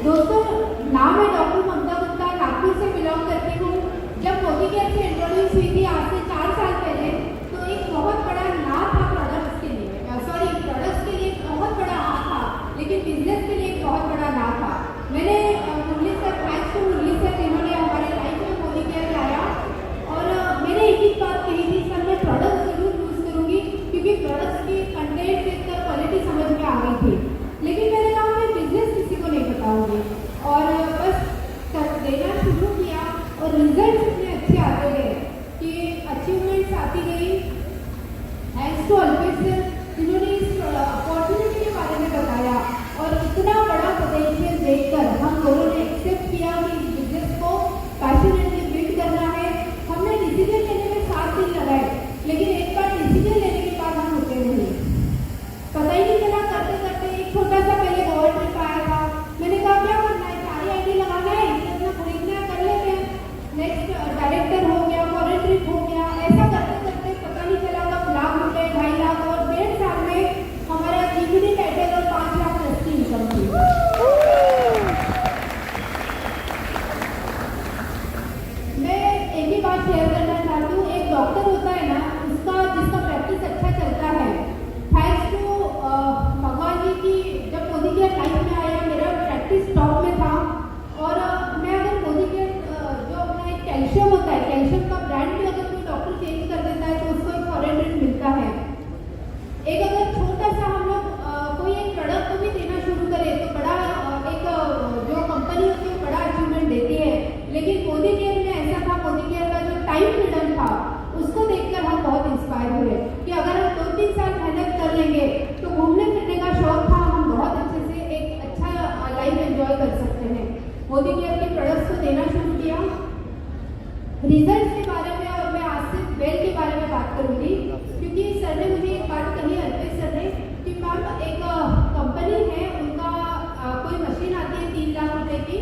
दोस्तों, नाम है डॉक्टर ममता गुप्ता, नागपुर से बिलोंग करती हूँ। जब मोदी केयर से इंट्रोड्यूस हुई थी आज से 4 साल पहले, तो एक बहुत बड़ा ना था प्रोडक्ट्स के लिए, प्रोडक्ट्स के लिए एक बहुत बड़ा हाँ था, लेकिन बिजनेस के लिए एक बहुत बड़ा ना था। मैंने Murali sir, thanks to Murali sir, जिन्होंने हमारे लाइफ में मोदी केयर लाया। और मैंने एक ही बात कही थी, सर मैं प्रोडक्ट जरूर यूज़ करूँगी, क्योंकि प्रोडक्ट्स की कंटेंट देखकर क्वालिटी समझ में आ गई थी। लेकिन मैंने कहा मैं बिजनेस किसी को नहीं बताऊँगी, और बस देना शुरू किया और रिजल्ट इतने अच्छे आते गए कि अचीवमेंट्स आती गई। थैंक्स टू अल्पेश सर, जिन्होंने इस अपॉर्चुनिटी के बारे में बताया, और इतना बड़ा पोटेंशियल देखकर हम दोनों ने एक्सेप्ट किया कि इस बिजनेस को पैशनेटली बिल्ड करना है। हमने डिसीजन लेने में 7 दिन लगाए, लेकिन एक बार डिसीजन लेने के बाद हम रुके नहीं। पता ही नहीं चला, करते करते एक छोटा सा पहले गोवा ट्रिप आया था। मैंने कहा क्या करना है, सारी आईडी लगाना है, इतना खरीदना कर लेते हैं। नेक्स्ट डायरेक्टर हो गया, फॉरेन ट्रिप हो गया, ऐसा करते करते पता नहीं चला कब लाख रुपए, 2.5 लाख, और 1.5 साल में हमारा जीपीडी टाइटल और 5 लाख की इनकम थी। मैं एक ही बात शेयर करना चाहती हूँ, एक डॉक्टर होता है ना, जिसका प्रैक्टिस अच्छा चलता है। थैंक्स टू भगवान जी की, जब मोदी केयर लाइफ में आया मेरा प्रैक्टिस टॉप में था। और मैं अगर मोदी केयर जो अपना एक कैल्शियम होता है, कैल्शियम का ब्रांड भी अगर कोई डॉक्टर चेंज कर देता है तो उसको एक फॉरेन रेट मिलता है। एक अगर छोटा सा हम लोग कोई एक प्रोडक्ट को भी देना शुरू करें तो बड़ा एक जो कंपनी होती है बड़ा अचीवमेंट देती है। लेकिन मोदी केयर में ऐसा था, मोदी केयर का जो टाइम फ्रीडम था उसको देखकर हम बहुत इंस्पायर हुए कि अगर हम 2-3 साल मेहनत कर लेंगे तो घूमने फिरने का शौक था, हम बहुत अच्छे से एक अच्छा लाइफ एंजॉय कर सकते हैं। मोदी केयर के प्रोडक्ट्स को देना शुरू किया। रिजल्ट्स के बारे में, और मैं आज से वेल के बारे में बात करूँगी, क्योंकि सर ने मुझे एक बात कही, अल्पेश सर ने, कि मैम एक कंपनी है, उनका कोई मशीन आती है 3 लाख रुपए की,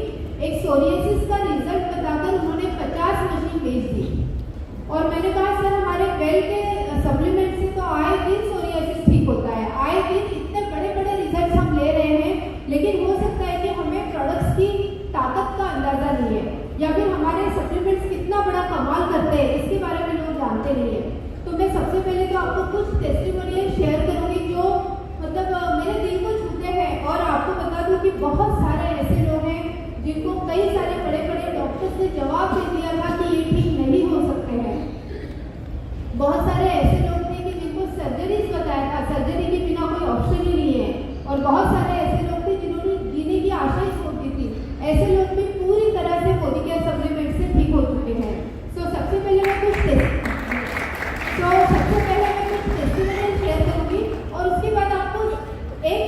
एक सोरियासिस का रिजल्ट बताकर उन्होंने 50 मशीन बेच दी। और मैंने कहा सर हमारे वेल के सप्लीमेंट से तो आए दिन सोरियासिस ठीक होता है, आए दिन इतने बड़े बड़े रिजल्ट हम ले रहे हैं, लेकिन हो सकता है कि हमें प्रोडक्ट्स की ताकत का अंदाजा नहीं है, या फिर हमारे सप्लीमेंट्स कितना बड़ा कमाल करते हैं इसके बारे में लोग जानते नहीं है। तो मैं सबसे पहले तो आपको कुछ टेस्टिमोनियल शेयर करूँगी जो मतलब मेरे दिल को छूते हैं। और आपको बता दूँ कि बहुत सारे ऐसे लोग हैं जिनको कई सारे बड़े बड़े डॉक्टर्स ने जवाब दे दिया था कि ये ठीक नहीं हो सकते हैं। बहुत सारे ऐसे लोग थे कि जिनको सर्जरीज बताया था, सर्जरी के बिना कोई ऑप्शन ही नहीं है। और बहुत सारे ऐसे लोग थे जिन्होंने जीने की आशा ही छोड़ दी थी। ऐसे लोग भी पूरी तरह से मोदी केयर सप्लीमेंट से ठीक हो चुके हैं। सबसे पहले मैं कुछ टेस्टिमोनियल शेयर करूँगी, और उसके बाद आपको एक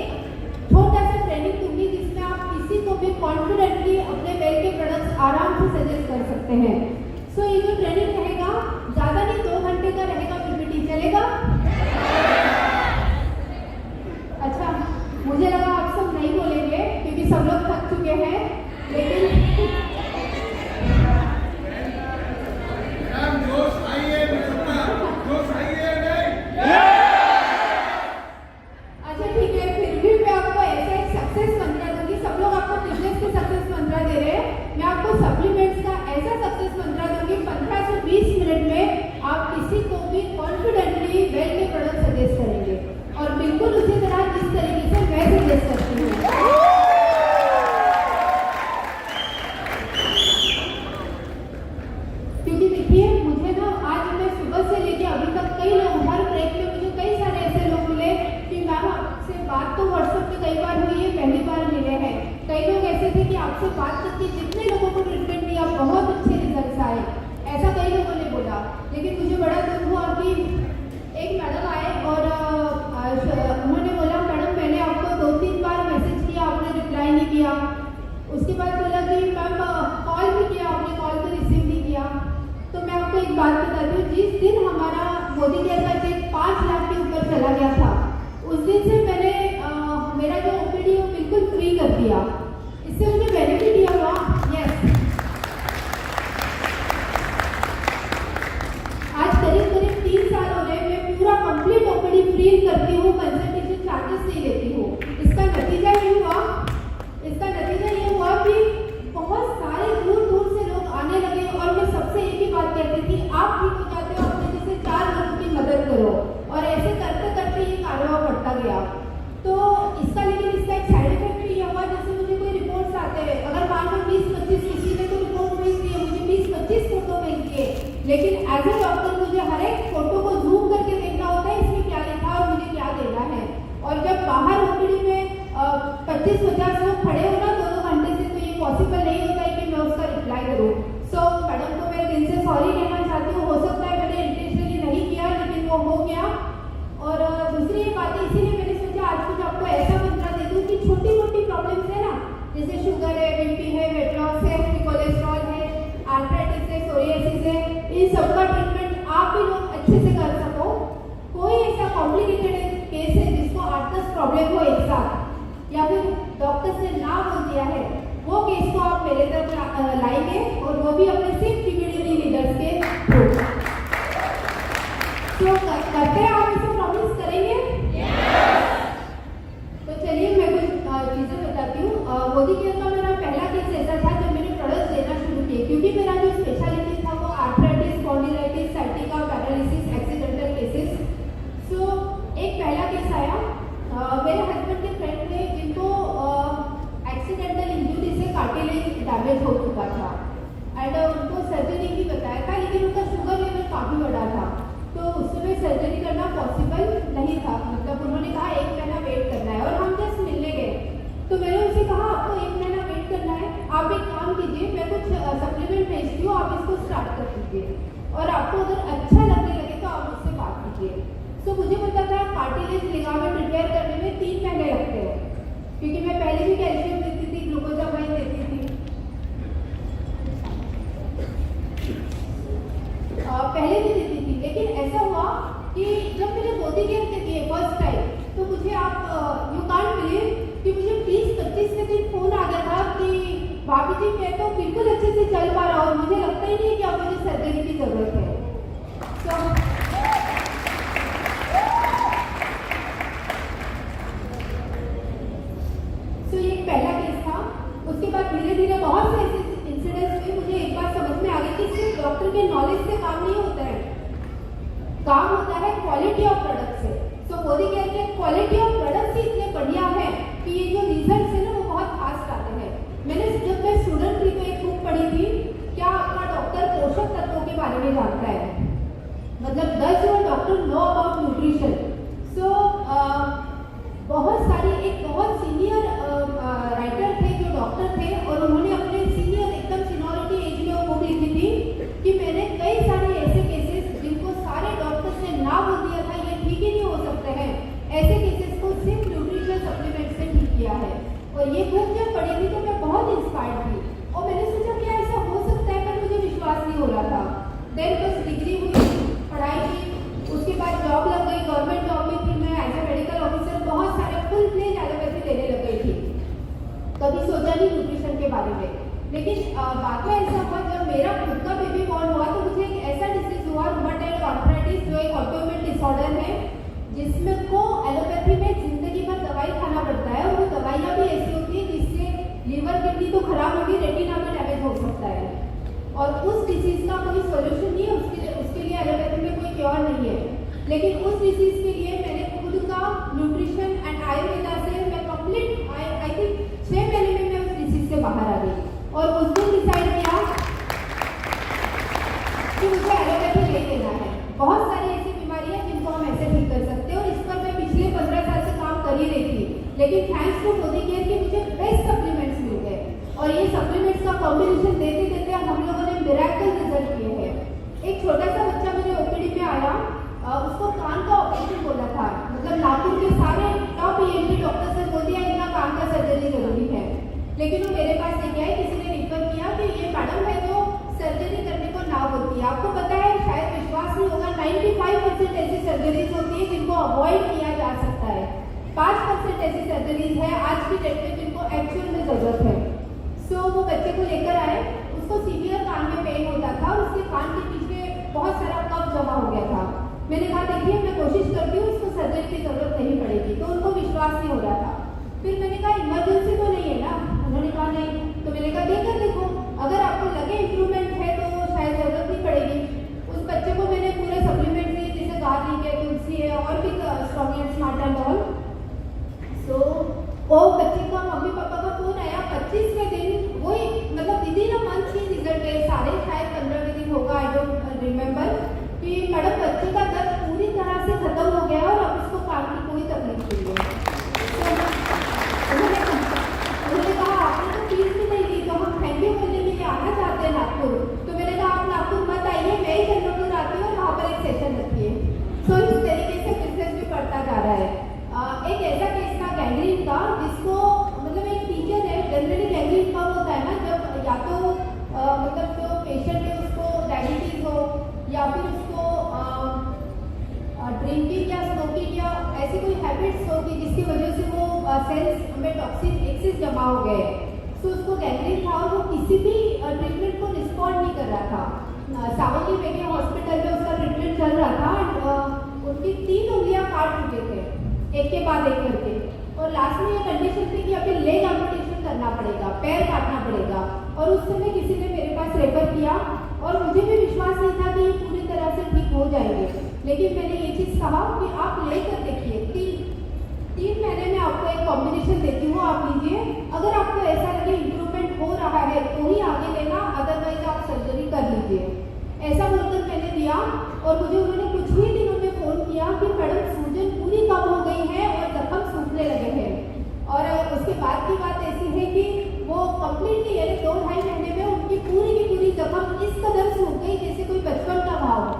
छोटा सा ट्रेनिंग दूंगी जिसमें आप किसी को भी कॉन्फिडेंटली अपने वेल के प्रोडक्ट्स आराम से सजेस्ट कर सकते हैं। ये जो ट्रेनिंग रहेगा ज़्यादा नहीं, 2 घंटे का रहेगा। पीपीटी चलेगा? अच्छा, मुझे लगा आप सब नहीं बोलेंगे क्योंकि सब लोग थक चुके हैं, लेकिन अच्छा ठीक है, फिर भी मैं आपको ऐसा एक सक्सेस मंत्र दूंगी। सब लोग आपको बिजनेस के सक्सेस मंत्र दे रहे हैं, मैं आपको सप्लीमेंट्स का ऐसा सक्सेस मंत्र दूंगी। 15 से 20 मिनट में आप किसी को भी कॉन्फिडेंटली वेल के प्रोडक्ट सजेस्ट करेंगे, और बिल्कुल उसी तरह जिस तरीके से मैं सजेस्ट करती हूँ। क्योंकि देखिए मुझे ना, आज मैं सुबह से लेके अभी तक कई लोग, हर ब्रेक में मुझे कई सारे ऐसे लोग मिले कि मैम आपसे बात तो व्हाट्सएप पे कई बार हुई है, पहली बार मिले हैं। कई लोग ऐसे थे कि आपसे बात करके जितने लोगों को ट्रीटमेंट दिया बहुत अच्छे रिजल्ट आए, ऐसा कई लोगों ने बोला। लेकिन मुझे बड़ा दुख हुआ कि एक मैडम आए और उन्होंने बोला मैडम मैंने आपको 2-3 बार मैसेज किया, आपने रिप्लाई नहीं किया। उसके बाद बोला कि मैम कॉल भी किया, आपने कॉल तो रिसीव नहीं किया। तो मैं आपको एक बात बताती हूँ, जिस दिन हमारा मोदी केयर का चेक 5 लाख के ऊपर चला गया था, उस दिन से मैंने मेरा जो ओपीडी वो बिल्कुल फ्री कर दिया। इससे मुझे बेनिफिट दिया हुआ। यस, आज करीब 3 साल हो गए मैं पूरा कंप्लीट ओपीडी फ्री करती हूँ, कंसल्टेशन चार्जेस नहीं लेती हूँ। इसका नतीजा ये हुआ लेकिन एज ए डॉक्टर मुझे हर एक फोटो को जूम करके देखना होता है इसमें क्या लिखा और मुझे क्या देना है। और जब बाहर ओपीडी में 25-50 लोग खड़े हो ना 2-2 घंटे से, तो ये पॉसिबल नहीं होता है कि मैं उसका रिप्लाई करूँ। सो मैडम को मैं दिल से सॉरी कहना चाहती हूँ, हो सकता है मैंने इंटेंशनली नहीं किया लेकिन वो हो गया। और दूसरी ये बात है, इसीलिए मैंने सोचा आज कुछ आपको ऐसा मंत्रा दे दूँ कि छोटी मोटी प्रॉब्लम्स है ना, जैसे शुगर है, बीपी है, वेट लॉस है, कोलेस्ट्रॉल है, आर्थराइटिस है, सोरियासिस है, इन सबका ट्रीटमेंट आप भी लोग अच्छे से कर सको। कोई ऐसा कॉम्प्लिकेटेड केस है जिसको 8-10 प्रॉब्लम हो एक साथ या फिर डॉक्टर ने ना बोल दिया है, वो केस को आप मेरे तरफ लाएंगे और वो भी अपने सिर्फ कम्युनिटी लीडर्स के थ्रू। तो करते हैं आप इसे प्रॉमिस करेंगे? तो चलिए मैं कुछ चीज़ें बताती हूँ। मोदी केयर का मेरा पहला केस ऐसा था जब मैंने प्रोडक्ट्स देना शुरू किए, क्योंकि मेरा जो स्पेशलिटी था वो arthritis, spondylitis, sciatica, paralysis, accidental cases. So एक पहला केस आया, मेरे हस्बैंड के फ्रेंड थे जिनको एक्सीडेंटल इंजरी से कार्टिलेज डैमेज हो चुका था एंड उनको सर्जरी भी बताया था, लेकिन उनका शुगर लेवल काफ़ी बड़ा था, तो उस समय सर्जरी करना पॉसिबल नहीं था। मतलब उन्होंने कहा 1 महीना वेट करना है और हम जस्ट मिलने गए। तो मैंने उनसे कहा आपको 1 महीना वेट करना है, आप एक काम कीजिए, मैं कुछ सप्लीमेंट भेजती हूँ, आप इसको स्टार्ट कर दीजिए और आपको अगर अच्छा लगने लगे तो आप मुझसे बात कीजिए। तो मुझे पता था कार्टिलेज लिगामेंट रिपेयर करने में 3 महीने लगते हैं, क्योंकि मैं पहले भी कैल्शियम देती थी, ग्लूकोजामाइन देती थी, पहले भी देती थी। लेकिन ऐसा हुआ कि जब मैंने मोदी केयर के दिए फर्स्ट टाइम, तो मुझे आप यू कांट बिलीव कि मुझे 20-25 दिन फोन आ गया था कि भाभी जी मैं तो बिल्कुल अच्छे से चल पा रहा हूँ, मुझे लगता ही नहीं कि अब मुझे सर्जरी की जरूरत है। तो ये पहला केस था। उसके बाद धीरे धीरे बहुत से ऐसे इंसिडेंट्स हुए, मुझे एक बात समझ में आ गई कि सिर्फ डॉक्टर के नॉलेज से काम नहीं होता है, काम होता है क्वालिटी ऑफ प्रोडक्ट से। तो मोदी केयर के क्वालिटी ऑफ प्रोडक्ट्स ही इतने बढ़िया है कि ये जो रिजल्ट्स है ना वो बहुत फास्ट आते हैं। जब मैं स्टूडेंट थी तो एक बुक पढ़ी थी, क्या आपका डॉक्टर पोषक तत्वों के बारे में जानता है, मतलब does your doctor know about nutrition. So बहुत सारे एक बहुत सीनियर राइटर थे जो डॉक्टर थे और उन्होंने अपने सीनियर एकदम सीनियरिटी एज में वो बुक लिखी थी कि मैंने कई सारे ऐसे केसेस जिनको सारे डॉक्टर्स ने ना बोल दिया था ये ठीक ही नहीं हो सकते हैं, ऐसे केसेस को सिर्फ न्यूट्रिशन सप्लीमेंट से ठीक किया है। और ये बुक जब पढ़ी थी तो मैं बहुत इंस्पायर्ड थी और मैंने सोचा क्या ऐसा हो सकता है, पर मुझे विश्वास नहीं हो रहा था। देन बस डिग्री हुई, पढ़ाई की, उसके बाद जॉब लग गई, गवर्नमेंट जॉब में थी मैं एज ए मेडिकल ऑफिसर, बहुत सारे फुल प्लेज एलोपैथी देने लग गई थी, कभी सोचा नहीं न्यूट्रिशन के बारे में। लेकिन बाद में ऐसा हुआ जब मेरा खुद का बेबी बॉर्न हुआ तो मुझे एक ऐसा डिसीज हुआ रूमेटॉइड आर्थराइटिस, जो एक ऑटोइम्यून डिसऑर्डर है जिसमें को एलोपैथी में जिंदगी भर दवाई खाना पड़ता है और वो दवाइयाँ भी ऐसी होती है जिससे लीवर किडनी तो खराब होगी, रेटिना भी डैमेज हो सकता है और उस डिसीज का कोई सोल्यूशन नहीं है, उसके लिए एलोपैथी में कोई क्योर नहीं है। लेकिन उस डिसीज के लिए मैंने खुद का न्यूट्रिशन एंड आयुर्वेदा से मैं कंप्लीट आई थिंक 6 महीने में मैं उस डिसीज से बाहर आ गई और उस दिन डिसाइड किया कि मुझे एलोपैथी नहीं देना है। बहुत सारी ऐसी बीमारियां जिनको हम ऐसे ठीक कर सकते हैं और इस पर मैं पिछले 15 साल से काम कर ही रही थी, लेकिन थैंक्स टू मोदी केयर के मुझे बेस्ट सप्लीमेंट्स मिल गए और ये सप्लीमेंट्स का कॉम्बिनेशन देते देते हम लोगों ने मिरेकल रिजल्ट किए हैं। एक छोटा सा बच्चा मेरे ओपीडी में आया, उसको कान का ऑपरेशन बोला था, मतलब नागपुर के सारे टॉप ईएनटी डॉक्टर से बोल दिया इनका कान का सर्जरी जरूरी है, लेकिन वो मेरे पास लेके आए, किसी ने रिफर किया कि ये मैडम है जो सर्जरी करने को ना बोलती है। आपको पता है, शायद विश्वास नहीं होगा, 95% ऐसी सर्जरीज होती है जिनको अवॉइड किया जा सकता है, 5% ऐसी सर्जरीज है आज की डेट में जिनको एक्चुअल में जरूरत है। सो वो बच्चे को लेकर आए, उसको सीवियर कान में पेन होता था और उसके कान के पीछे बहुत सारा कफ जमा हो गया था। मैंने कहा देखिए मैं कोशिश करती हूँ, उसको सर्जरी की जरूरत नहीं पड़ेगी, तो उनको विश्वास नहीं हो रहा था। फिर मैंने कहा इमरजेंसी तो नहीं है ना, उन्होंने कहा नहीं, तो मैंने कहा देकर देखो, अगर आपको लगे इम्प्रूवमेंट है तो शायद जरूरत नहीं पड़ेगी। उस बच्चे को मैंने पूरे सप्लीमेंट दिए जैसे गार्लिक है, तुलसी है और भी strong and smart and all. So वो बच्चे का मम्मी पापा का फोन आया 25वें दिन, वही मतलब विदिन अ मंथ की रिजल्ट है, सारे शायद 15वें दिन होगा, आई डोंट रिमेंबर। हैबिट्स होगी जिसकी वजह से वो सेल्स में टॉक्सिन एक्सेस जमा हो गए, तो उसको गैंग्रीन था और वो किसी भी ट्रीटमेंट को रिस्पॉन्ड नहीं कर रहा था। सावंगी मेगे हॉस्पिटल में उसका ट्रीटमेंट चल रहा था। उनकी 3 उंगलियां काट चुके थे एक के बाद एक करके, और लास्ट में ये कंडीशन थी कि अभी लेग एम्पुटेशन करना पड़ेगा, पैर काटना पड़ेगा। और उस समय किसी ने मेरे पास रेफर किया और मुझे भी विश्वास नहीं था कि ये पूरी तरह से ठीक हो जाएंगे, लेकिन मैंने ये चीज़ कहा कि आप लेकर देखिए, 3 महीने में आपको एक कॉम्बिनेशन देती हूँ, आप लीजिए। अगर आपको ऐसा लगे इम्प्रूवमेंट हो रहा है तो ही आगे लेना, अदरवाइज आप सर्जरी कर लीजिए। ऐसा बोलकर मैंने दिया और मुझे उन्होंने कुछ ही दिनों में फ़ोन किया कि मैडम सूजन पूरी कम हो गई है और जख्म सूखने लगे हैं। और उसके बाद की बात ऐसी है कि वो कम्प्लीटली यानी 2-2.5 महीने में उनकी पूरी की पूरी जख्म इस कदर सूख गई जैसे कोई बचपन का भाव हो।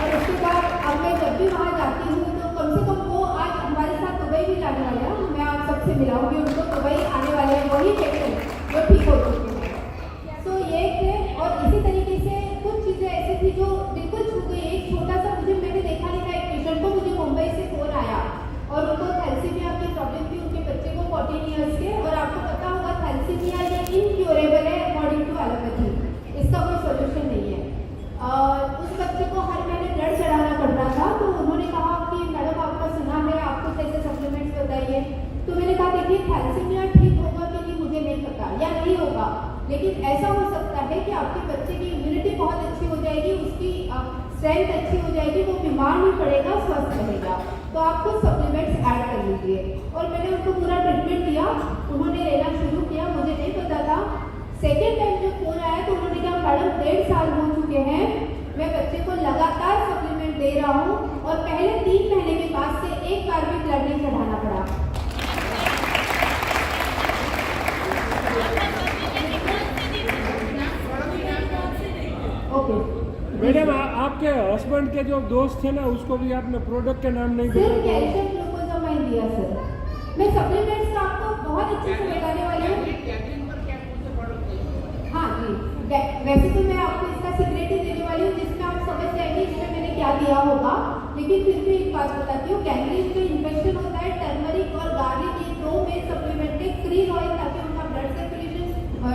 और उसके बाद अब मैं जब भी वहाँ जाती हूँ तो कम से कम वो आज हमारे साथ दुबई भी जाने वाले हैं, मैं आप सबसे मिलाऊंगी उनको, दुबई आने वाले हैं वही पेशेंट जो ठीक हो चुके हैं। तो ये थे, और इसी तरीके से कुछ चीज़ें ऐसी थी जो बिल्कुल छूट गई। एक छोटा सा मैंने देखा नहीं था, एक पेशेंट को मुझे मुंबई से फोन आया और उनको थैलेसीमिया की प्रॉब्लम थी, उनके बच्चे को 14 ईयर्स के, और आपको पता होगा थैलेसीमिया ये इनक्योरेबल है अकॉर्डिंग टू एलोपैथी, इसका कोई सोल्यूशन नहीं है। उस बच्चे को हर महीने ब्लड चढ़ाना पड़ रहा था, तो उन्होंने कहा कि मैडम आपका सुना है, आप कुछ ऐसे सप्लीमेंट्स बताइए। तो मैंने कहा देखिए थैलेसीमिया ठीक होगा कि नहीं मुझे नहीं पता या नहीं होगा, लेकिन ऐसा हो सकता है कि आपके बच्चे की इम्यूनिटी बहुत अच्छी हो जाएगी, उसकी स्ट्रेंथ अच्छी हो जाएगी, वो बीमार नहीं पड़ेगा, स्वस्थ रहेगा, तो आप कुछ सप्लीमेंट्स ऐड कर लीजिए। और मैंने उनको पूरा ट्रीटमेंट दिया, उन्होंने लेना शुरू किया, मुझे नहीं पता था। सेकेंड टाइम जब फोन आया तो उन्होंने कहा मैडम 1.5 साल हो चुके हैं, मैं बच्चे को लगातार सप्लीमेंट दे रहा हूँ और पहले 3 महीने के बाद से एक बार भी ब्लड नहीं चढ़ाना पड़ा। ओके मैडम, आपके हस्बैंड के जो दोस्त थे ना, उसको भी आपने प्रोडक्ट के नाम नहीं सिर्फ बताया? कैल्शियम ग्लूकोजामाइन दिया सर। मैं सप्लीमेंट्स का आपको बहुत अच्छे से बताने वाली हूँ। हाँ जी, वैसे तो मैं आपको इसका सीक्रेट ही देने वाली हूँ जिसमें आप समझ जाएंगे इसमें मैंने क्या दिया होगा, लेकिन फिर भी एक बात बताती हूँ। गैंग्रीन में इन्फेक्शन होता है, टर्मरिक और गार्लिक ये 2 मेन सप्लीमेंट है। क्रीन ऑयल, ताकि उनका ब्लड सर्कुलेशन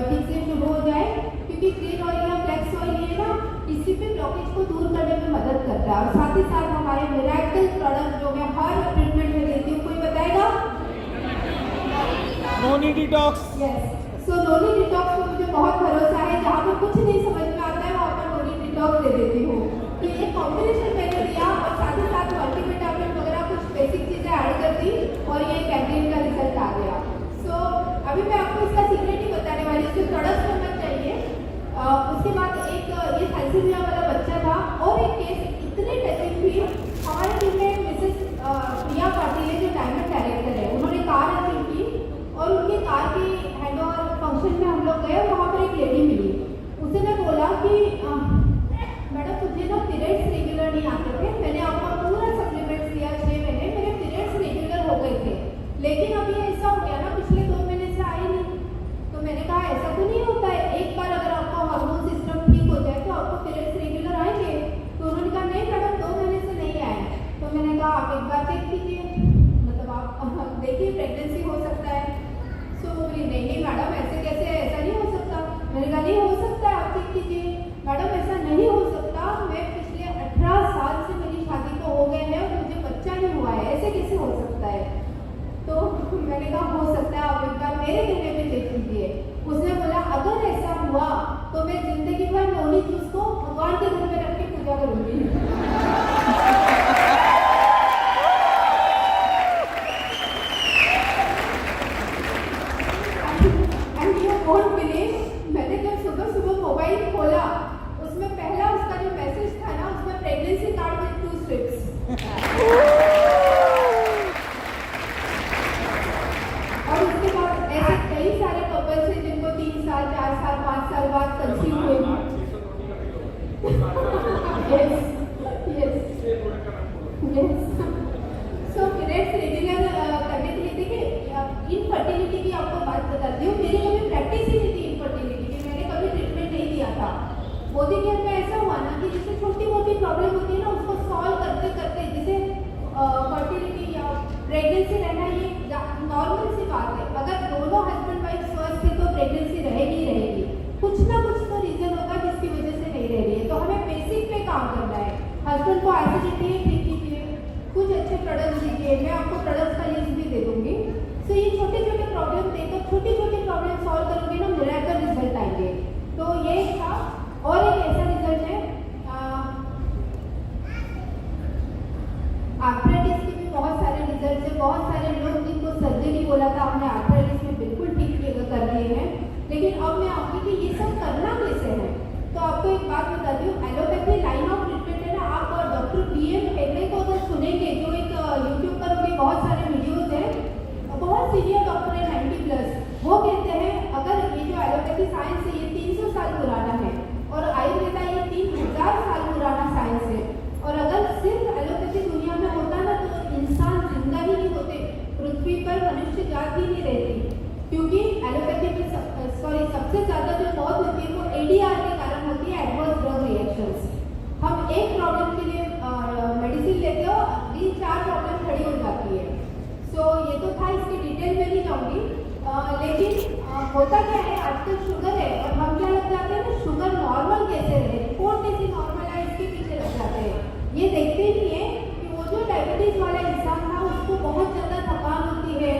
ठीक से शुरू हो जाए, क्योंकि क्रीन ऑयल या फ्लेक्स ऑयल ये ना किसी भी ब्लॉकेज को दूर करने में मदद करता है। और साथ ही साथ हमारे मिरेकल प्रोडक्ट जो मैं हर ट्रीटमेंट में देती हूँ, कोई बताएगा? नोनी डिटॉक्स। यस, सो नोनी डिटॉक्स में मुझे बहुत भरोसा है, जहाँ पर कुछ नहीं समझ में आता है वहाँ पर नोनी डिटॉक्स दे देती हूँ। तो ये कॉम्बिनेशन मैंने दिया और साथ ही साथ मल्टीविटामिन वगैरह कुछ बेसिक चीज़ें ऐड कर दी और ये कैंटीन का रिजल्ट आ गया। सो अभी मैं आपको इसका सीक्रेट ही बताने वाली हूँ, इसके प्रोडक्ट्स करना चाहिए। उसके बाद एक ये थैलेसीमिया वाला बच्चा था और एक केस इतनी टचिंग थी। हमारे टीम में मिसेस प्रिया पाटिल है जो डायमंड डायरेक्टर है, उन्होंने कार अचीव की और उनकी कार की हैंड ओवर फंक्शन में हम लोग गए, वहाँ पर एक लेडी मिली। उसने बोला कि मैडम मुझे ना पीरियड्स रेगुलर नहीं आते थे, मैंने आपका पूरा सप्लीमेंट्स दिया 6 महीने, मेरे पीरियड्स रेगुलर हो गए थे, लेकिन अभी ऐसा हो गया ना पिछले 2 महीने से आए नहीं। तो मैंने कहा ऐसा तो नहीं होता है, एक बार अगर आपका हार्मोन सिस्टम ठीक हो जाए तो आपको पीरियड्स रेगुलर आएंगे। तो उन्होंने कहा नहीं मैडम 2 महीने से नहीं आए। तो मैंने कहा आप एक बार चेक कीजिए, मतलब आप देखिए प्रेगनेंसी हो सकता है। सो बोली नहीं मैडम ऐसे कैसे, ऐसा नहीं हो सकता। मैंने कहा नहीं हो सकता है, आप चेक कीजिए। मैडम ऐसा नहीं हो सकता, मैं पिछले 18 साल से मेरी शादी को हो गए हैं और मुझे बच्चा नहीं हुआ है, ऐसे कैसे हो सकता है। तो मैंने कहा हो सकता है, आप एक बार मेरे कहने पे चेक कीजिए। उसने बोला अगर ऐसा हुआ तो मैं जिंदगी भर नोनी जूस को भगवान के घर में रख के पूजा करूंगी। एंड यू वोंट बिलीव, मैंने जब सुबह सुबह मोबाइल खोला उसमें पहला उसका जो मैसेज था ना, उसमें प्रेगनेंसी कार्ड विद 2 स्ट्रिप्स। और उसके बाद ऐसे कई सारे कपल्स हैं जिनको 3 साल 4 साल 5 साल बाद कंसीव हुए। सो पीरियड्स रेगुलर करने के लिए देखिए, इनफर्टिलिटी की आपको बात बताती हूँ। मेरी कभी प्रैक्टिस ही नहीं थी इनफर्टिलिटी की, मैंने कभी ट्रीटमेंट नहीं दिया था। बॉडी केयर में ऐसा हुआ ना कि जैसे छोटी मोटी प्रॉब्लम होती है ना, उसको सॉल्व करते करते, जैसे फर्टिलिटी या प्रेगनेंसी रहना, ये नॉर्मल सी बात है। अगर दोनों हस्बैंड वाइफ स्वस्थ है तो प्रेगनेंसी रहेगी ही रहेगी। कुछ ना कुछ तो रीजन होगा जिसकी वजह से नहीं रह रही है। तो हमें बेसिक पे काम करना है। हस्बैंड को एसिडिटी है, ठीक कीजिए, कुछ अच्छे प्रोडक्ट्स दीजिए, मैं आपको प्रोडक्ट्स का लिस्ट भी दे दूंगी। तो ये छोटे छोटे प्रॉब्लम देकर छोटी छोटी प्रॉब्लम सॉल्व करोगे ना, मिराकल रिजल्ट आएंगे। तो ये था। और एक ऐसा रिजल्ट है, आर्थराइटिस के भी बहुत सारे रिजल्ट है। बहुत सारे लोग जिनको सर्जरी बोला था, हमने आर्थराइटिस में बिल्कुल ठीक कर दिए हैं। लेकिन अब मैं आपकी कि ये सब करना कैसे है, तो आपको एक बात बता दूं, एलोपैथी लाइन ऑफ ट्रीटमेंट है ना। आप डॉक्टर PM हेगड़े को अगर सुनेंगे, जो एक यूट्यूब पर उनके बहुत सारे वीडियोज हैं, बहुत सीनियर डॉक्टर है 90+, वो कहते हैं अगर ये जो एलोपैथी साइंस है ये 300 साल पुराना है और आयुर्वेदा ये 3000 साल पुराना साइंस है। और अगर सिर्फ एलोपैथी दुनिया में होता ना तो इंसान जिंदा ही नहीं होते, पृथ्वी पर मनुष्य जात ही नहीं रहती। क्योंकि एलोपैथी में सबसे ज़्यादा जो मौत होती है वो ADR के कारण होती है, एडवर्स ड्रग रिएक्शंस। हम एक प्रॉब्लम के लिए मेडिसिन लेते हो, 3-4 प्रॉब्लम खड़ी हो जाती है। सो ये तो था, इसकी डिटेल में नहीं जाऊँगी। लेकिन होता क्या है, आजकल शुगर है और हम क्या लग जाते हैं ना, शुगर नॉर्मल कैसे रहे, रिपोर्ट कैसी नॉर्मल है, इसके पीछे लग जाते हैं। ये देखते ही नहीं है कि वो जो डायबिटीज़ वाला इंसान था उसको बहुत ज़्यादा थकान होती है,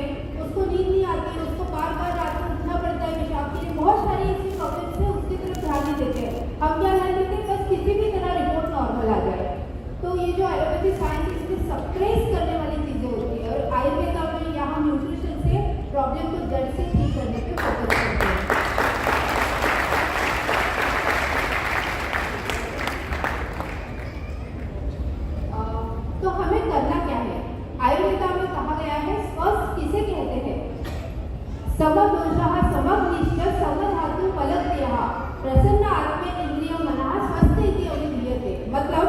उसको नींद नहीं आती है, उसको बार बार रात को उठना पड़ता है पेशाब के लिए, बहुत सारी ऐसी प्रॉब्लम्स है, उसकी तरफ ध्यान नहीं देते हैं। हम क्या ध्यान देते हैं, बस किसी भी तरह रिपोर्ट नॉर्मल आ जाए। तो ये जो एलोपैथी साइंस है इसमें सप्रेस करने वाली चीज़ें होती है, और आयुर्वेदा में यहाँ न्यूट्रिशन से प्रॉब्लम को जड़ से ठीक करने पे फोकस करते हैं। तो हमें करना क्या है, आयुर्वेदा में कहा गया है, स्वस्थ किसे कहते हैं, समदोषः समग्निश्च समधातु फलक्रियः प्रसन्न आत्मे इंद्रिय मनः स्वस्थ इति अभिधीयते। मतलब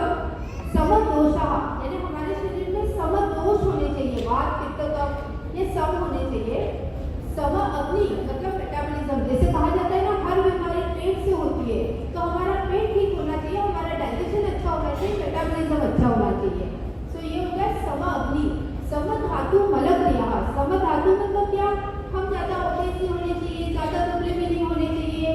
समदोषः यानी हमारे शरीर में समदोष होने चाहिए, वात पित्त कफ ये सब होने चाहिए। सम अग्नि मतलब मेटाबॉलिज्म, जैसे कहा जाता है ना हर बीमारी पेट से होती है, तो हमारा पेट ठीक होना चाहिए, हमारा डाइजेशन अच्छा होना चाहिए, मेटाबॉलिज्म अच्छा होना चाहिए। सो ये हो गया सम अग्नि। सम धातु मलक्रियः, सम धातु मतलब क्या, हम ज़्यादा ओबेस नहीं होने चाहिए, ज़्यादा दुबले भी नहीं होने चाहिए,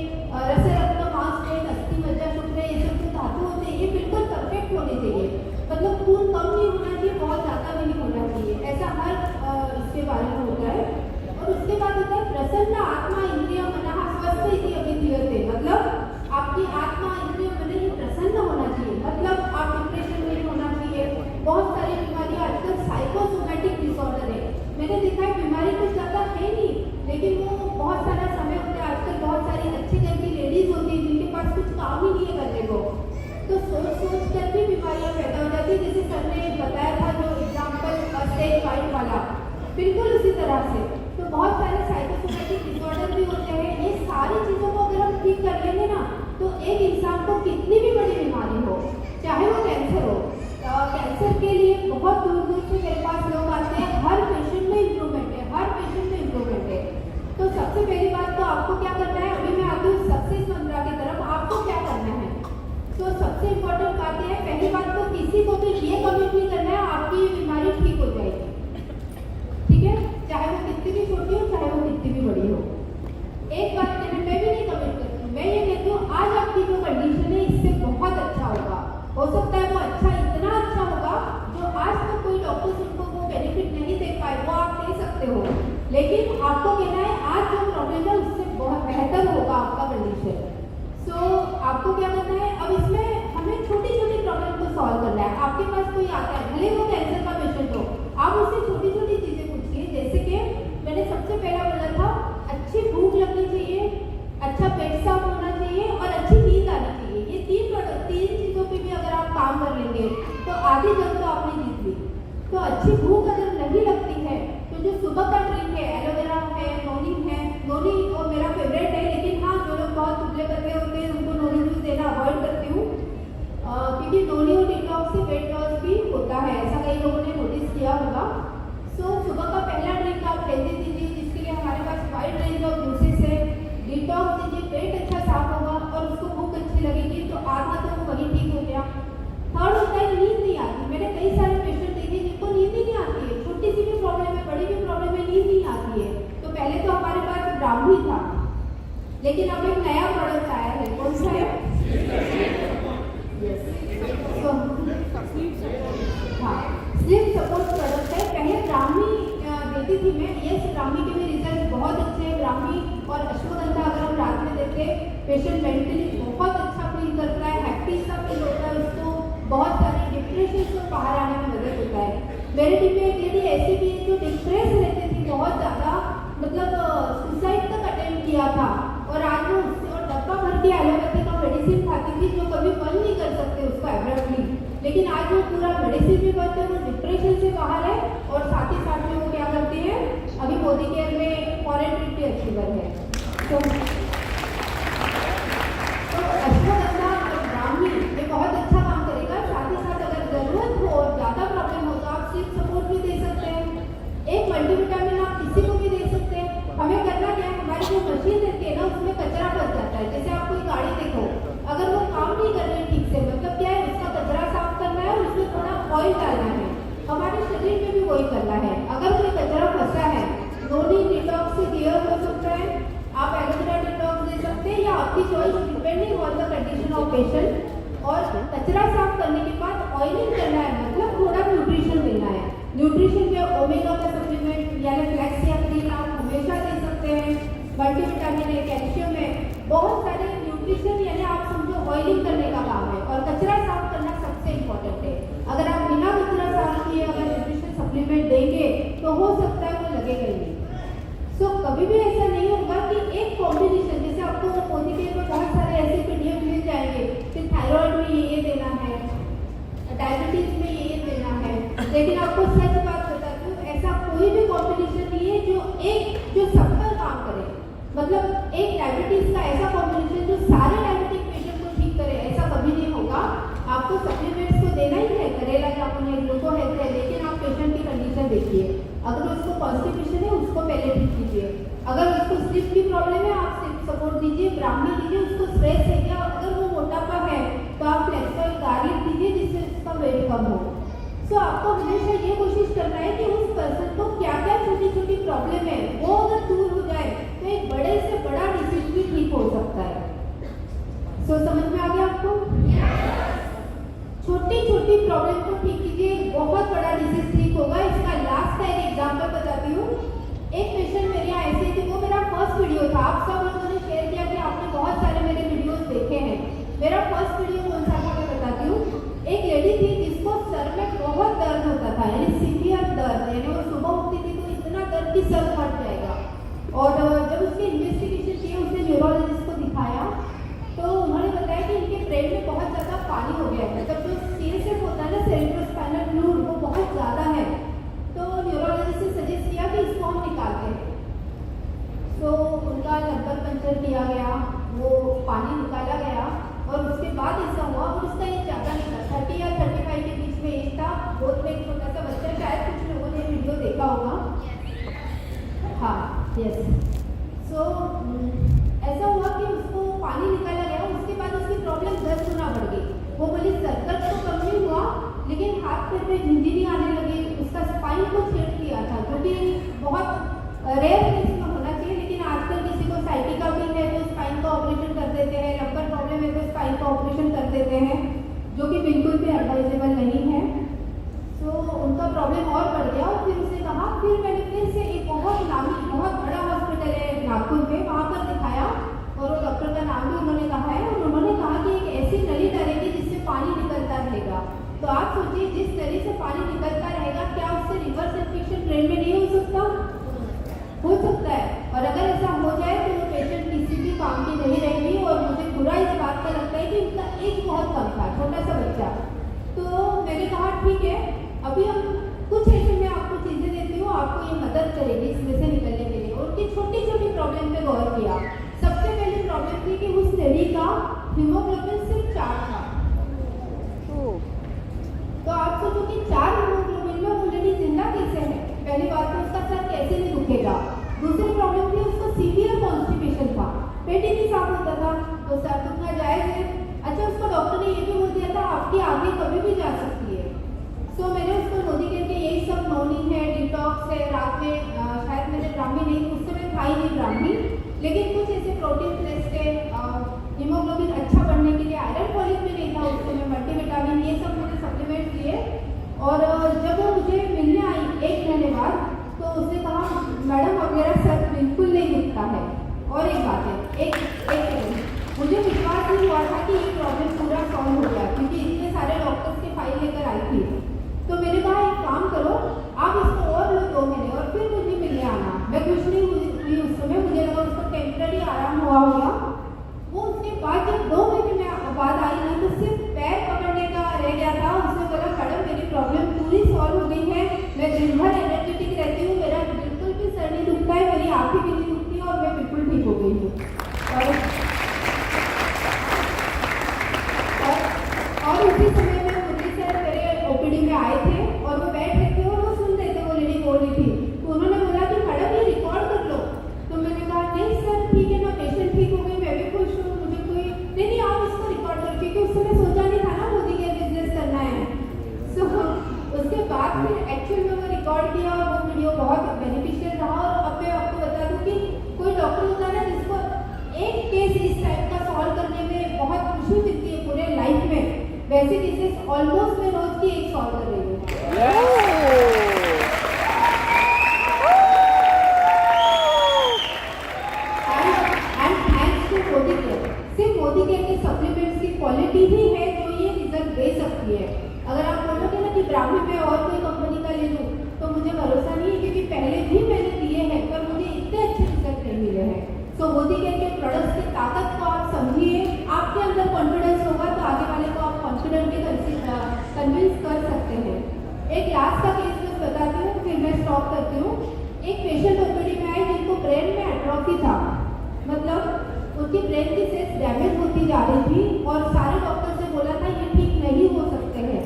रस रक्त मांस पेट अस्थि मज्जा शुक्र ये सब जो धातु होते हैं ये बिल्कुल परफेक्ट होने चाहिए। मतलब खून कम नहीं होना चाहिए, बहुत ज़्यादा भी नहीं होना चाहिए, ऐसा हर इसके बारे में होता है। और उसके बाद होता है प्रसन्न आत्मा इंद्रिय मनः स्वस्थ इति अभिधीयते। मतलब आपकी आत्मा इंद्रिय मन ही प्रसन्न होना चाहिए, मतलब आप डिप्रेशन में नहीं होना चाहिए। बहुत सारी बीमारी आजकल साइकोसोमैटिक डिसऑर्डर है, मैंने देखा है बीमारी कुछ ज़्यादा है नहीं, लेकिन वो बहुत सारा समय होता है। आजकल बहुत सारी अच्छी घर की लेडीज होती है जिनके पास कुछ काम ही नहीं है करने को, तो सोच कर भी बीमारियाँ पैदा हो जाती है। जैसे सर ने बताया था जो एग्जाम्पल स्टेज 5 वाला, बिल्कुल उसी तरह से। तो बहुत सारे साइकोसोमैटिक डिसऑर्डर भी होते हैं। ये सारी चीज़ों को अगर हम ठीक कर लेंगे ना, तो एक इंसान को कितनी भी बड़ी बीमारी हो, चाहे वो कैंसर हो, कैंसर के लिए बहुत दूर दूर से मेरे पास लोग आते हैं, हर पेशेंट में इम्प्रूवमेंट है, हर पेशेंट में इम्प्रूवमेंट है। तो सबसे पहली बात तो आपको क्या करना है, अभी मैं आती हूँ सक्सेस मंत्रा की तरफ, आपको क्या करना है। तो सबसे इम्पोर्टेंट बात है, पहली बात तो किसी को भी ये कमिट नहीं करना है आपकी ये बीमारी ठीक हो जाएगी, ठीक है, चाहे वो कितनी भी छोटी हो, चाहे वो कितनी भी बड़ी हो। एक बात मैं भी नहीं कमिट करती, मैं ये कहती हूँ आज आपकी जो कंडीशन है इससे बहुत अच्छा होगा, हो सकता है वो अच्छा इतना अच्छा होगा जो आज तक कोई डॉक्टर्स उनको वो बेनिफिट नहीं दे पाए, वो आप दे सकते हो। लेकिन आपको कहना है आज जो प्रॉब्लम है उससे बहुत बेहतर होगा आपका कंडीशन। सो आपको क्या करना है, अब इसमें हमें छोटी छोटी प्रॉब्लम को सॉल्व करना है। आपके पास कोई आता है, भले वो कैंसर का पेशेंट हो, आप उससे छोटी छोटी चीज़ें पूछिए। जैसे कि मैंने सबसे पहला बोला था, अच्छी भूख लगनी चाहिए, अच्छा पेट साफ होना चाहिए और अच्छी नींद आनी चाहिए। ये तीन चीज़ों पे भी अगर आप काम कर लेंगे तो आधी जंग तो आपने जीत ली। तो अच्छी भूख अगर नहीं लगती है तो जो सुबह का ड्रिंक है, एलोवेरा है, नोनी है, नोनी वो मेरा फेवरेट है, लेकिन हाँ जो लोग बहुत दुबले पतले होते हैं उनको नोनी जूस देना अवॉइड करती हूँ, क्योंकि नोनी और डिटॉक्स से वेट लॉस भी होता है, ऐसा कई लोगों ने नोटिस किया होगा। सो सुबह का पहला ड्रिंक आप हेल्दी दीजिए, जिसके लिए हमारे पास वाइड रेंज ऑफ जूसेस है। डिटॉक्स दीजिए, पेट अच्छा साफ होगा और उसको भूख अच्छी लगेगी तो करती थी मैं। यस, ब्राह्मी के भी रिजल्ट बहुत अच्छे हैं। ब्राह्मी और अश्वगंधा अगर हम रात में देते हैं, पेशेंट मेंटली बहुत अच्छा फील करता है, हैप्पी सा फील होता है उसको, बहुत सारे डिप्रेशन से बाहर आने में मदद होता है। मेरे टीम में एक लेडी ऐसी भी है जो डिप्रेस रहती थी बहुत ज़्यादा, मतलब सुसाइड तक अटेम्प्ट किया था, और आज वो उससे और डब्बा भर के एलोपैथी का मेडिसिन खाती थी जो कभी बंद नहीं कर सकते उसको एब्रप्टली, लेकिन आज वो पूरा मेडिसिन भी बंद है, वो डिप्रेशन से बाहर है, और साथ ही साथ में वो क्या करती है, अभी मोदी केयर में फॉरेन ट्रिप की अचीवर है। तो अश्वगंधा और ब्राह्मी ये बहुत अच्छा काम करेगा। साथ ही साथ अगर जरूरत हो और ज़्यादा प्रॉब्लम हो तो आप सिर्फ सपोर्ट भी दे सकते हैं। एक मल्टीविटामिन आप किसी को भी दे सकते हैं। हमें करना क्या है, हमारी जो मशीन रहती है ना उसमें कचरा फंस जाता है। जैसे आप कोई गाड़ी देखो, अगर वो काम नहीं कर रही ठीक से, मतलब क्या है, उसका कचरा साफ करना है और उसमें थोड़ा ऑयल डालना है। हमारे शरीर में भी वही करना है। अगर कोई कचरा फंसा है, नोनी डिटॉक्स से क्लियर हो सकता है, आप एलोवेरा डिटॉक्स दे सकते हैं या आपकी choice depending on the condition of patient. और कचरा साफ करने के बाद ऑयलिंग करना है, मतलब थोड़ा न्यूट्रिशन देना है। न्यूट्रिशन में ओमेगा का सप्लीमेंट यानी फ्लैक्स या क्रीम आप हमेशा दे सकते हैं। मल्टीविटामिन है, कैल्शियम है, बहुत सारे न्यूट्रिशन यानी आप समझो ऑयलिंग करने का काम है। और कचरा साफ करना सबसे इम्पोर्टेंट है। अगर आप बिना कचरा साफ किए अगर न्यूट्रिशन सप्लीमेंट देंगे तो हो सकता है वो लगेगा ही नहीं। सो कभी भी ऐसा नहीं होगा कि एक कॉम्बिनेशन, जैसे आपको मोदी केयर में बहुत सारे ऐसे पीडीएफ मिल जाएंगे कि थायराइड में ये देना है, डायबिटीज में ये देना है, लेकिन आपको सच बात बताती हूँ, ऐसा कोई भी कॉम्बिनेशन नहीं है जो सब पर काम करे। मतलब एक डायबिटीज का ऐसा कॉम्बिनेशन जो सारे डायबिटिक पेशेंट को ठीक करे, ऐसा कभी नहीं होगा। आपको सप्लीमेंट्स तो देना ही है, करेला जामुन है, ग्लूकोहेल्थ है, लेकिन आप पेशेंट की कंडीशन देखिए। अगर उसको कॉन्स्टिपेशन है उसको पहले ठीक कीजिए, अगर उसको स्लिप की प्रॉब्लम है आप स्लिप सपोर्ट दीजिए, ब्राह्मी दीजिए, उसको स्ट्रेस है क्या, अगर वो मोटापा है तो आप फ्लेक्सॉइल गार्लिक दीजिए जिससे उसका वेट कम हो। सो आपको हमेशा ये कोशिश करना है कि उस पर्सन को क्या क्या छोटी छोटी प्रॉब्लम है वो अगर दूर हो जाए तो एक बड़े से बड़ा डिसीज भी ठीक हो सकता है। सो समझ में आ गया आपको? छोटी छोटी प्रॉब्लम को ठीक कीजिए, बहुत बड़ा डिसीज ठीक होगा। इसका लास्ट का एक एग्जांपल बताती हूँ। एक पेशेंट मेरे यहाँ ऐसे थे, वो मेरा फर्स्ट वीडियो था। आप सब लोगों ने शेयर किया कि आपने बहुत सारे मेरे वीडियोस देखे हैं। मेरा फर्स्ट वीडियो कौन सा था मैं बताती हूँ। एक लेडी थी जिसको सर में बहुत दर्द होता था, यानी सीवियर दर्द, यानी वो सुबह उठती थी तो इतना दर्द कि सर फट जाएगा। और जब उसकी इन्वेस्टिगेशन की, उसने न्यूरोलॉजिस्ट को दिखाया तो उन्होंने बताया कि इनके ब्रेन में बहुत ज़्यादा पानी हो गया है, मतलब जो CSF होता है ना, सेरेब्रोस्पाइनल फ्लूइड, वो बहुत ज़्यादा है। तो न्यूरोलॉजिस्ट ने सजेस्ट किया कि इसको हम निकालते हैं। तो उनका लंबर पंचर किया गया, वो पानी निकाला गया और उसके बाद ऐसा हुआ। और उसका एज ज़्यादा नहीं था, 30 या 35 के बीच में एज था। बहुत में एक छोटा सा बच्चा, शायद कुछ लोगों ने वीडियो देखा होगा। हाँ, यस। सो ऐसा हुआ कि उसको पानी निकाला गया, उसके बाद उसकी प्रॉब्लम 10 गुना बढ़ गई। वो बोली सर दर्द तो कम नहीं हुआ, लेकिन हाथ पैर में झुंझुनी आने लगी। उसका स्पाइन को छेड़ दिया था, जो कि बहुत रेयर केस में होना चाहिए, लेकिन आजकल किसी को साइटिका भी है तो स्पाइन का ऑपरेशन कर देते हैं, लंबर प्रॉब्लम है तो स्पाइन का ऑपरेशन कर देते हैं, जो कि बिल्कुल भी एडवाइजेबल नहीं है। तो उनका प्रॉब्लम और बढ़ गया। और फिर उसने कहा, फिर मैंने फिर से एक बहुत नामी बहुत बड़ा हॉस्पिटल है नागपुर में, वहाँ पर दिखाया और वो डॉक्टर का नाम भी उन्होंने कहा है। और उन्होंने कहा कि एक ऐसी नली डालेगी जिससे पानी निकलता रहेगा। तो आप सोचिए, जिस नली से पानी निकलता रहेगा, क्या उससे रिवर्स इन्फेक्शन ब्रेन में नहीं हो सकता? हो सकता है। और अगर ऐसा हो जाए तो वो पेशेंट किसी भी काम की नहीं रहेगी। और मुझे बुरा इस बात का लगता है कि उनका एज बहुत कम था, छोटा सा बच्चा। तो मैंने कहा ठीक है, अभी हम कुछ ऐसे मैं आपको चीज़ें देती हूँ, आपको ये मदद करेगी इसमें से निकलने के लिए। और उनकी छोटी छोटी प्रॉब्लम पे गौर किया। सबसे पहली प्रॉब्लम थी कि उस लेडी का हीमोग्लोबिन सिर्फ 4 था। तो आप सोचो कि 4 हीमोग्लोबिन में वो लेडी जिंदा कैसे है? पहली बात तो उसका सर कैसे नहीं दुखेगा। दूसरी प्रॉब्लम थी उसको सीवियर कॉन्स्टिपेशन था, पेट ही नहीं साफ होता था, तो सर दुखना जायज़ है। अच्छा, उसको डॉक्टर ने ये भी बोल दिया था आपकी आगे कभी भी जा सकती है। सो मैंने उसको मोदी केयर के यही सब नॉनिंग है, डिटॉक्स है, रात में शायद मैंने ब्राह्मी नहीं, उस समय खाई नहीं ब्राह्मी, लेकिन कुछ ऐसे प्रोटीन टेस्ट है, हीमोग्लोबिन अच्छा बढ़ने के लिए, आयरन फॉलिक में नहीं था उस समय, मल्टीविटामिन, ये सब मैंने सप्लीमेंट लिए। और जब वो मुझे मिलने आई 1 महीने बाद, तो उसने कहा फिर एक्चुअल में वो रिकॉर्ड किया और वो वीडियो बहुत बेनिफिशियल रहा। और अब मैं आपको बता दूं कि कोई डॉक्टर होता है ना जिसको एक केस इस टाइप का सॉल्व करने में बहुत खुशी मिलती है पूरे लाइफ में, वैसे केसेस ऑलमोस्ट मैं रोज की एक सॉल्व कर रही हूँ। सिर्फ मोदी केयर के सप्लीमेंट्स की क्वालिटी ही है जो ये रिजल्ट दे सकती है। अगर आप बोलोगे ना कि ब्राह्मी में और कोई कंपनी का ले लूँ तो मुझे भरोसा नहीं है, क्योंकि पहले भी मैंने दिए हैं पर मुझे इतने अच्छे रिजल्ट नहीं मिले हैं। सो मोदी केयर के प्रोडक्ट्स की ताकत को आप समझिए, आपके अंदर कॉन्फिडेंस होगा तो आगे वाले को आप कॉन्फिडेंटली कन्विंस कर सकते हैं। एक लास्ट का केस मैं बताती हूँ फिर मैं स्टॉप करती हूँ। एक पेशेंट ओपीडी में आए जिनको ब्रेन में एट्रोफी था, मतलब उनकी ब्रेन की सेल्स डैमेज होती जा रही थी और सारे डॉक्टर से बोला था ये ठीक नहीं हो सकते हैं।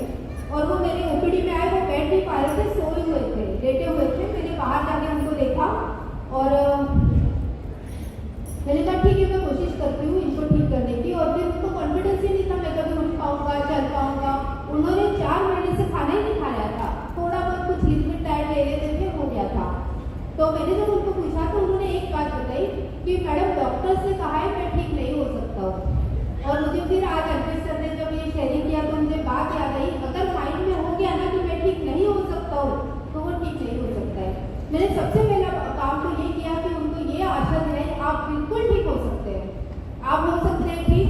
और वो मेरे ओपीडी में आए, वो बैठ नहीं पा रहे थे, सोए हुए थे, लेटे हुए थे। मैंने बाहर जाके उनको देखा और मैंने कहा ठीक है मैं कोशिश करती हूँ इनको ठीक करने की। और फिर उनको कॉन्फिडेंस ही नहीं था मैं कभी उठ पाऊंगा, चल पाऊंगा। उन्होंने 4 महीने से खाना ही नहीं खाया था, थोड़ा बहुत कुछ लिक्विड डाइट ले लेते थे, हो गया था। तो मैंने जब उनको पूछा तो उन्होंने एक बात बताई कि मैडम डॉक्टर्स ने कहा है मैं ठीक नहीं हो सकता हूँ। और मुझे फिर आज अल्पेश सर ने जब ये शेयरिंग किया तो मुझे बात याद आई, अगर माइंड में हो गया ना कि मैं ठीक नहीं हो सकता हूँ तो वो ठीक नहीं हो सकता है। मैंने सबसे पहला काम तो ये किया कि उनको ये आशा दिलाई आप बिल्कुल ठीक हो सकते हैं, आप हो सकते हैं ठीक,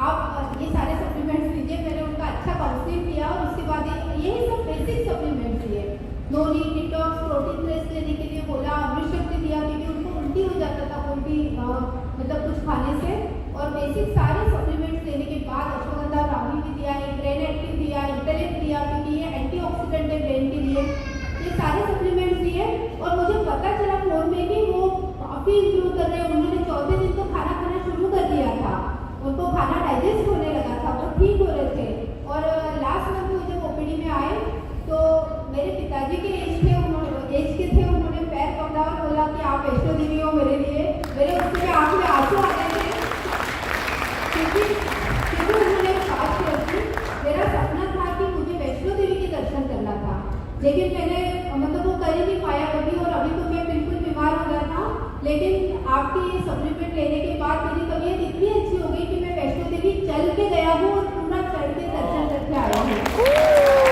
आप ये सारे सप्लीमेंट्स लीजिए। मैंने उनका अच्छा काउंसलिंग किया और उसके बाद यही सब बेसिक सप्लीमेंट्स दिए। नोनी डिटॉक्स प्रोटीन प्रेस लेने के लिए बोला, अमृत शक्ति दिया क्योंकि उनको उल्टी हो जाता था कोई भी मतलब कुछ खाने से। और बेसिक सारे सप्लीमेंट्स लेने के बाद अश्वगंधा ब्राह्मी भी दिया, एक ब्रेन एक्टिव दिया, इंटेलेक्ट दिया क्योंकि ये एंटीऑक्सीडेंट है ब्रेन के लिए। ये सारे सप्लीमेंट्स दिए और मुझे पता चला फोन में कि वो काफ़ी इम्प्रूव कर रहे हैं। उन्होंने चौथे दिन तो खाना खाना शुरू कर दिया था, उनको खाना डाइजेस्ट होने लगा था, वो ठीक हो रहे थे। और लास्ट मंथ वो जब ओपीडी में आए तो मेरे पिताजी के एज के थे, उन्होंने पैर पकड़ा और बोला कि आप वैष्णो देवी हो मेरे लिए। मेरे उसके आँख में आंसू आ गए थे क्योंकि उन्होंने बात की। मेरा सपना था कि मुझे वैष्णो देवी के दर्शन करना था, लेकिन मैंने मतलब वो कर ही नहीं पाया कभी। और अभी तो मैं बिल्कुल बीमार हो गया था, लेकिन आपके ये सप्लीमेंट लेने के बाद मेरी तबीयत इतनी अच्छी हो गई कि मैं वैष्णो देवी चल के गया हूँ और पूरा चढ़ के दर्शन करके आया हूँ।